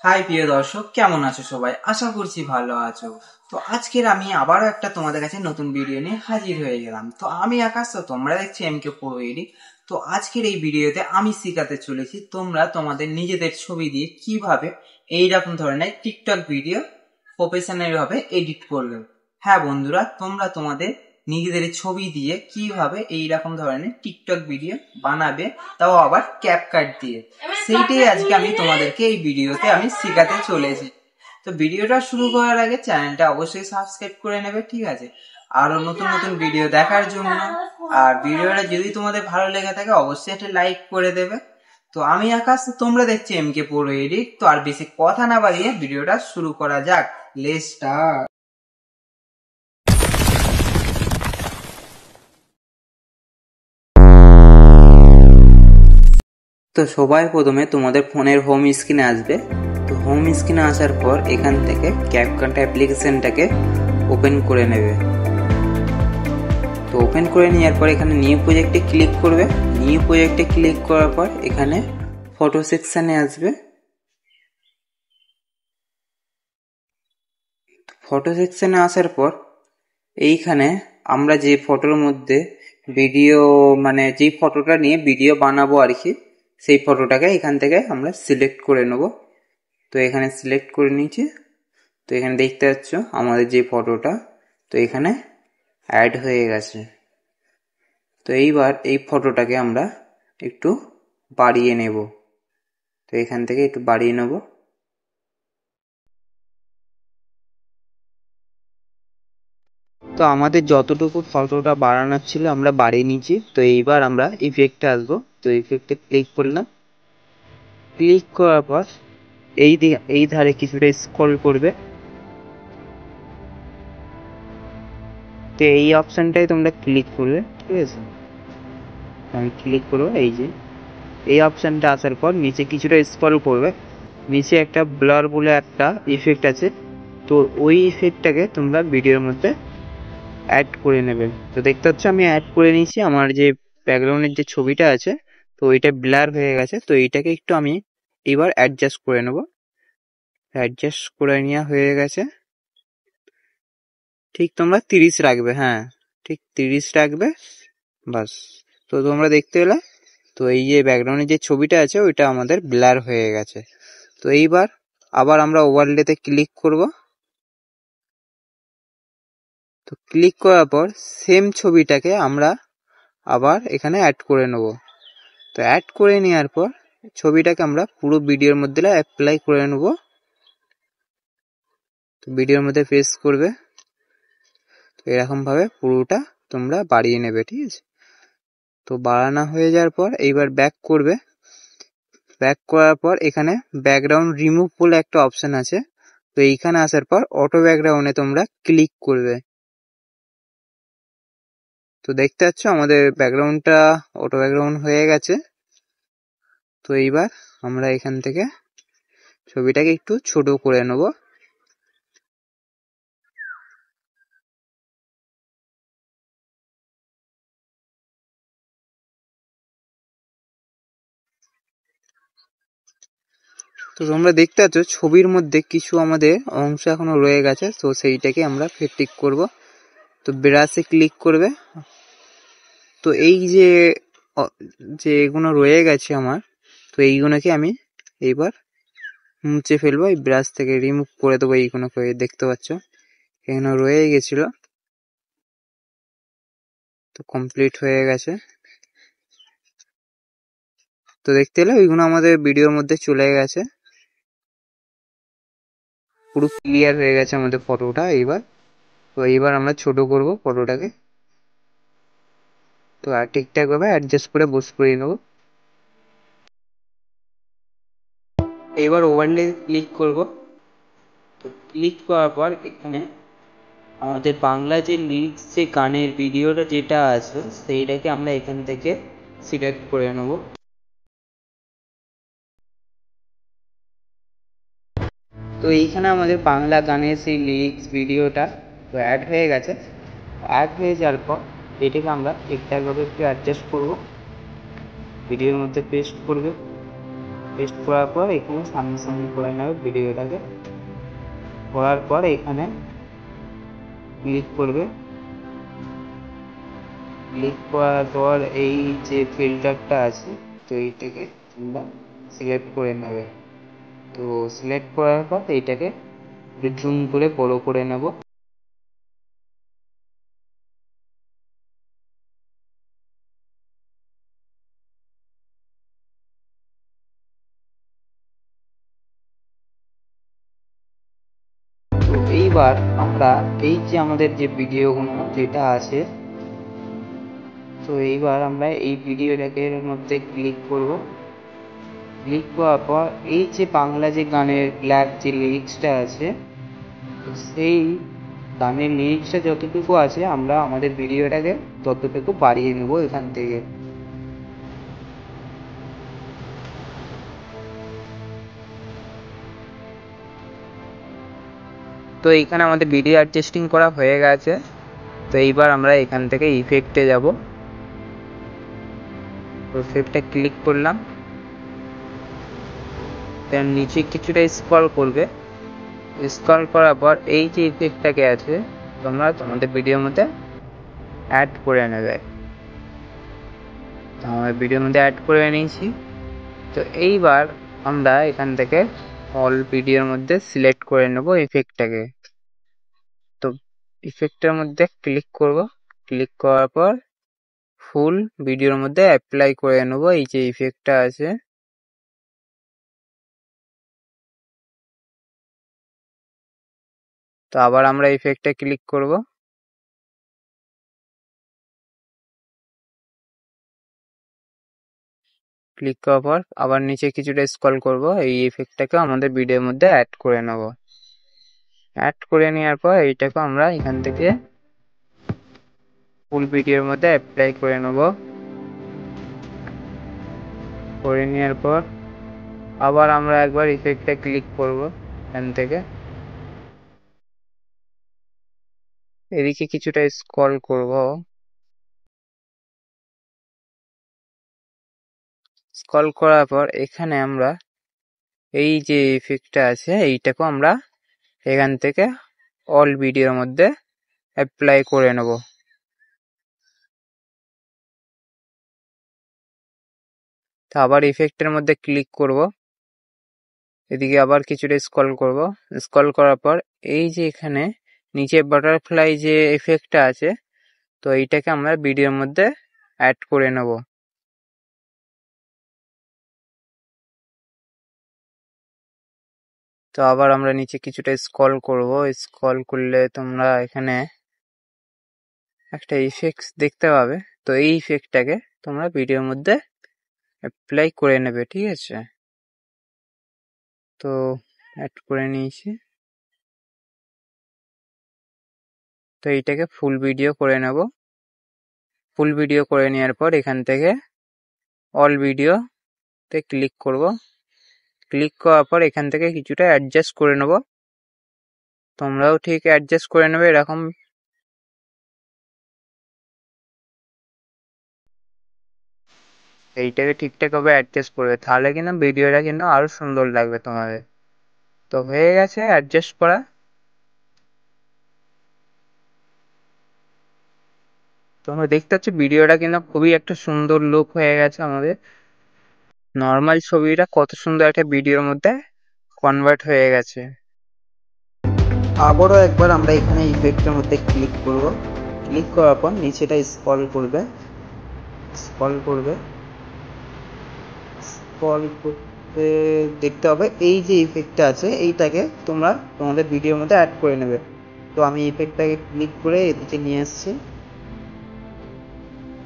High প্রিয় দর্শক, কেমন আছো সবাই? আশা করছি ভালো আছো। তো আজকের আমি আবারও একটা তোমাদের কাছে নতুন ভিডিও নিয়ে হাজির হয়ে গেলাম। তো আমি আকাশ, তো তোমরা দেখছি এমকে পুরো এডিট। তো আজকের এই ভিডিওতে আমি শেখাতে চলেছি তোমরা তোমাদের নিজেদের ছবি দিয়ে কিভাবে এইরকম ধরনের টিকটক ভিডিও প্রফেশনাল ভাবে এডিট করবে। হ্যাঁ বন্ধুরা, তোমরা তোমাদের নিজেদের ছবি দিয়ে কিভাবে এইরকম ধরনের টিকটক ভিডিও বানাবে, তাও আবার ক্যাপকাট দিয়ে, সেইটাই আজকে আমি তোমাদেরকে এই ভিডিওতে আমি শেখাতে চলেছি। তো ভিডিওটা শুরু করার আগে চ্যানেলটা অবশ্যই সাবস্ক্রাইব করে নেবে, ঠিক আছে? আরো নতুন নতুন ভিডিও দেখার জন্য। আর ভিডিওটা যদি তোমাদের ভালো লেগে থাকে অবশ্যই একটা লাইক করে দেবে। তো আমি আকাশ, তোমরা দেখছি এমকে পুরো এডিট। তো আর বেশি কথা না বাড়িয়ে ভিডিওটা শুরু করা যাক। Let's start. তো সবাই প্রথমে তোমাদের ফোনের হোম স্ক্রিনে আসবে। তো হোম স্ক্রিনে আসার পর এখান থেকে ক্যাপকাট অ্যাপ্লিকেশনটাকে ওপেন করে নেবে। তো ওপেন করে নেওয়ার পর এখানে নিউ প্রজেক্টে ক্লিক করবে। নিউ প্রজেক্টে ক্লিক করার পর এখানে ফটো সেকশানে আসবে। ফটো সেকশানে আসার পর এইখানে আমরা যে ফটোর মধ্যে ভিডিও, মানে যেই ফটোটা নিয়ে ভিডিও বানাবো আর কি, সেই ফটোটাকে এখান থেকে আমরা সিলেক্ট করে নেব। তো এখানে সিলেক্ট করে নিয়েছি। তো এখানে দেখতে পাচ্ছ আমাদের যে ফটোটা, তো এখানে অ্যাড হয়ে গেছে। তো এইবার এই ফটোটাকে আমরা একটু বাড়িয়ে নেব। তো এখান থেকে একটু বাড়িয়ে নেব। তো আমাদের যতটুকু ফটোটা বাড়ানোর ছিল আমরা বাড়িয়ে নিয়েছি। তো এইবার আমরা ইফেক্টে আসবো। তো ইফেক্টে ক্লিক করলাম। ক্লিক করার পর এই ধারে কিছুটা স্ক্রল করবে। তো এই অপশানটাই তোমরা ক্লিক করবে, ঠিক আছে? আমি ক্লিক করবো। এই অপশানটা আসার পর নিচে কিছুটা স্ক্রল করবে। নিচে একটা ব্লার বলে একটা ইফেক্ট আছে। তো ওই ইফেক্টটাকে তোমরা ভিডিওর মধ্যে অ্যাড করে নেবে। তো দেখতে পাচ্ছ আমি অ্যাড করে নিয়েছি। আমার যে ব্যাকগ্রাউন্ডের যে ছবিটা আছে, তো ওইটা ব্লার হয়ে গেছে। তো এইটাকে একটু আমি এবার অ্যাডজাস্ট করে নেব। অ্যাডজাস্ট করে নেওয়া হয়ে গেছে। ঠিক তোমরা 30 রাখবে, হ্যাঁ ঠিক 30 রাখবে, বাস। তো তোমরা দেখতে পেলে তো এই যে ব্যাকগ্রাউন্ডের যে ছবিটা আছে ওইটা আমাদের ব্লার হয়ে গেছে। তো এইবার আবার আমরা ওভারলেতে ক্লিক করব। তো ক্লিক করার পর সেম ছবিটাকে আমরা আবার এখানে অ্যাড করে নেব। তো অ্যাড করে নেওয়ার পর ছবিটাকে আমরা পুরো ভিডিওর মধ্যে অ্যাপ্লাই করে নেব। তো ভিডিওর মধ্যে পেস্ট করবে। তো এরকমভাবে পুরোটা তোমরা বাড়িয়ে নেবে, ঠিক আছে? তো বাড়ানো হয়ে যাওয়ার পর এইবার ব্যাক করবে। ব্যাক করার পর এখানে ব্যাকগ্রাউন্ড রিমুভ বলে একটা অপশান আছে। তো এইখানে আসার পর অটো ব্যাকগ্রাউন্ডে তোমরা ক্লিক করবে। তো দেখতে পাচ্ছ আমাদের ব্যাকগ্রাউন্ডটা অটো ব্যাকগ্রাউন্ড হয়ে গেছে। তো এইবার আমরা এখান থেকে ছবিটাকে একটু ছোট করে নেব। তো তোমরা দেখতে পাচ্ছ ছবির মধ্যে কিছু আমাদের অংশ এখনো রয়ে গেছে। তো সেইটাকে আমরা ফের ঠিক করব। তো ব্রাশে ক্লিক করবে। তো এই যে এগুলো রয়ে গেছে আমার, তো এইগুলোকে আমি এইবার মুছে ফেলবো। এই ব্রাশ থেকে রিমুভ করে দেবো এইগুলোকে। দেখতে পাচ্ছ এখানে রয়ে গেছিল। তো কমপ্লিট হয়ে গেছে। তো দেখতে এলে ওইগুলো আমাদের ভিডিওর মধ্যে চলে গেছে। পুরো ক্লিয়ার হয়ে গেছে আমাদের ফটোটা এইবার। তো এইবার আমরা ছোট করব ফটোটাকে। তো আর ঠিকঠাক ভাবে অ্যাডজাস্ট করে বস করে নেবো। এবার ওভারলে ক্লিক করব। তো ক্লিক করার পর এখানে আমাদের বাংলা যে লিরিক্স, যে গানের ভিডিওটা যেটা আছে সেইটাকে আমরা এখান থেকে সিলেক্ট করে নেব। তো এইখানে আমাদের বাংলা গানের সেই লিরিক্স ভিডিওটা তো অ্যাড হয়ে গেছে। অ্যাড হয়ে যাওয়ার পর এটাকে আমরা ঠিকঠাকভাবে একটু অ্যাডজাস্ট করব, ভিডিওর মধ্যে পেস্ট করবে। পেস্ট করার পর এখানে সামনাসামনি করে নেবে ভিডিওটাকে। করার পর এখানে ক্লিক করবে। ক্লিক করার পর এই যে ফিল্টারটা আছে তো এইটাকে তোমরা সিলেক্ট করে নেবে। তো সিলেক্ট করার পর এইটাকে জুম করে বড় করে নেব। তো এইবার আমরা এই যে আমাদের যে ভিডিওগুলো যেটা আছে, তো এইবার আমরা এই ভিডিওটাকে এর মধ্যে ক্লিক করব। ক্লিক করার পর এই যে বাংলা যে গানের ব্ল্যাক যে লিরিক্সটা আছে, তো সেই গানের লিরিক্সটা যতটুকু আছে আমরা আমাদের ভিডিওটাকে ততটুকু বাড়িয়ে নেব এখান থেকে। তো এইখানে আমাদের ভিডিও অ্যাডজাস্টিং করা হয়ে গেছে। তো এইবার আমরা এখান থেকে ইফেক্টে যাব। তো ইফেক্টে ক্লিক করলাম, দেন নিচে কিছুটা স্ক্রল করবে। স্ক্রল করার পর এই যে ইফেক্টটাকে আছে তোমরা তোমাদের ভিডিওর মধ্যে অ্যাড করে নেবে। তো আমার ভিডিওর মধ্যে অ্যাড করে নিয়েছি। তো এইবার আমরা এখান থেকে অল ভিডিওর মধ্যে সিলেক্ট করে নেব ইফেক্টটাকে। তো ইফেক্টের মধ্যে ক্লিক করব। ক্লিক করার পর ফুল ভিডিওর মধ্যে অ্যাপ্লাই করে নেব এই যে ইফেক্টটা আছে। তো আবার আমরা ইফেক্টে ক্লিক করব। ক্লিক করার পর আবার নিচে কিছুটা স্ক্রল করব, এই ইফেক্টটাকে আমাদের ভিডিওর মধ্যে অ্যাড করে নেব। অ্যাড করে নেওয়ার পর এইটাকে আমরা এখান থেকে ফুল ভিডিওর মধ্যে অ্যাপ্লাই করে নেব। করে নেওয়ার পর আবার আমরা একবার ইফেক্টে ক্লিক করব। এখান থেকে এদিকে কিছুটা স্ক্রল করব। স্ক্রল করার পর এখানে আমরা এই যে ইফেক্টটা আছে এইটাকেও আমরা এখান থেকে অল ভিডিওর মধ্যে অ্যাপ্লাই করে নেব। তো আবার ইফেক্টের মধ্যে ক্লিক করব। এদিকে আবার কিছুটা স্ক্রল করব। স্ক্রল করার পর এই যে এখানে নিচে বাটারফ্লাই যে ইফেক্টটা আছে তো এইটাকে আমরা ভিডিওর মধ্যে অ্যাড করে নেব। তো আবার আমরা নিচে কিছুটা স্ক্রল করব। স্ক্রল করলে তোমরা এখানে একটা ইফেক্ট দেখতে পাবে। তো এই ইফেক্টটাকে তোমরা ভিডিওর মধ্যে অ্যাপ্লাই করে নেবে, ঠিক আছে? তো অ্যাড করে নিয়েছি। তো এইটাকে ফুল ভিডিও করে নেব। ফুল ভিডিও করে নেওয়ার পর এখান থেকে অল ভিডিওতে ক্লিক করব। ক্লিক করার পর এখান থেকে কিছুটা অ্যাডজাস্ট করে নেব। তোমরাও ঠিক অ্যাডজাস্ট করে নেবে এরকম। এইটাকে ঠিকঠাকভাবে অ্যাডজাস্ট করবে, তাহলে কিন্তু ভিডিওটা কিন্তু আরো সুন্দর লাগবে তোমাদের। তো হয়ে গেছে অ্যাডজাস্ট করা। তোমরা দেখতে পাচ্ছ ভিডিওটা কিন্তু খুবই একটা সুন্দর লুক হয়ে গেছে আমাদের। নর্মাল ছবিটা কত সুন্দর একটা ভিডিওর মধ্যে কনভার্ট হয়ে গেছে। আবারও একবার আমরা এখানে ইফেক্টের মধ্যে ক্লিক করব। ক্লিক করার পর নিচেটা স্ক্রল করবে। স্ক্রল করতে দেখতে হবে এই যে ইফেক্টটা আছে এইটাকে তোমরা তোমাদের ভিডিওর মধ্যে অ্যাড করে নেবে। তো আমি ইফেক্টটাকে ক্লিক করে এদিকে নিয়ে আসছি।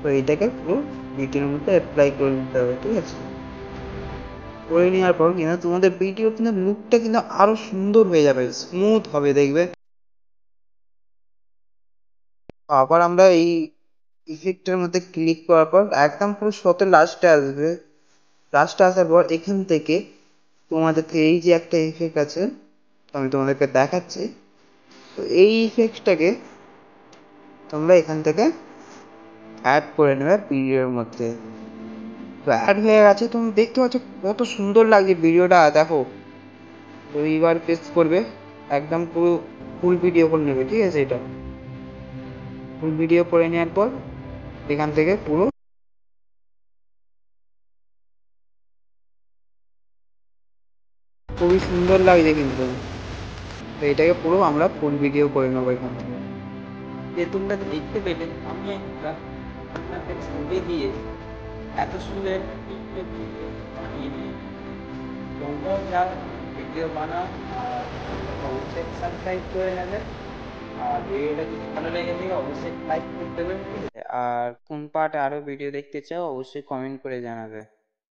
তো এইটাকে পুরো ভিডিওর মধ্যে অ্যাপ্লাই করে নিতে হবে, ঠিক আছে? করে নেওয়ার পর কিন্তু তোমাদের ভিডিও কিন্তু লুকটা কিন্তু আরো সুন্দর হয়ে যাবে, স্মুথ হবে দেখবে। আবার আমরা এই ইফেক্টের মধ্যে ক্লিক করার পর একদম পুরো শোতে লাস্টে আসবে। লাস্টে আসার পর এখান থেকে তোমাদেরকে এই যে একটা ইফেক্ট আছে আমি তোমাদেরকে দেখাচ্ছি। তো এই ইফেক্টটাকে তোমরা এখান থেকে অ্যাড করে নেবে ভিডিওর মধ্যে। তো তো অ্যাড হয়ে গেছে, তুমি দেখতে পাচ্ছ কত সুন্দর লাগছে ভিডিওটা। দেখো, তো এইবার প্রেস করবে, একদম পুরো ফুল ভিডিও করে নেবে, ঠিক আছে? এটা ফুল ভিডিও করে নেওয়ার পর এখান থেকে পুরো খুবই সুন্দর লাগছে কিন্তু। তো এটাকে পুরো আমরা ফুল ভিডিও করে নেবো এখান থেকে। যে তোমরা দেখতে পেলে আমি একটা আপনাদের ছবি দিয়ে এত সুন্দর একটা ভিডিও বানিয়ে নিই। তোমরাও যা ভিডিও বানাও অবশ্যই সাবস্ক্রাইব করে নেবে। আর ভিডিওটা যদি ভালো লেগে থাকে অবশ্যই লাইক করতে হবে। আর কোন পার্টে আরো ভিডিও দেখতে চাও অবশ্যই কমেন্ট করে জানাবে।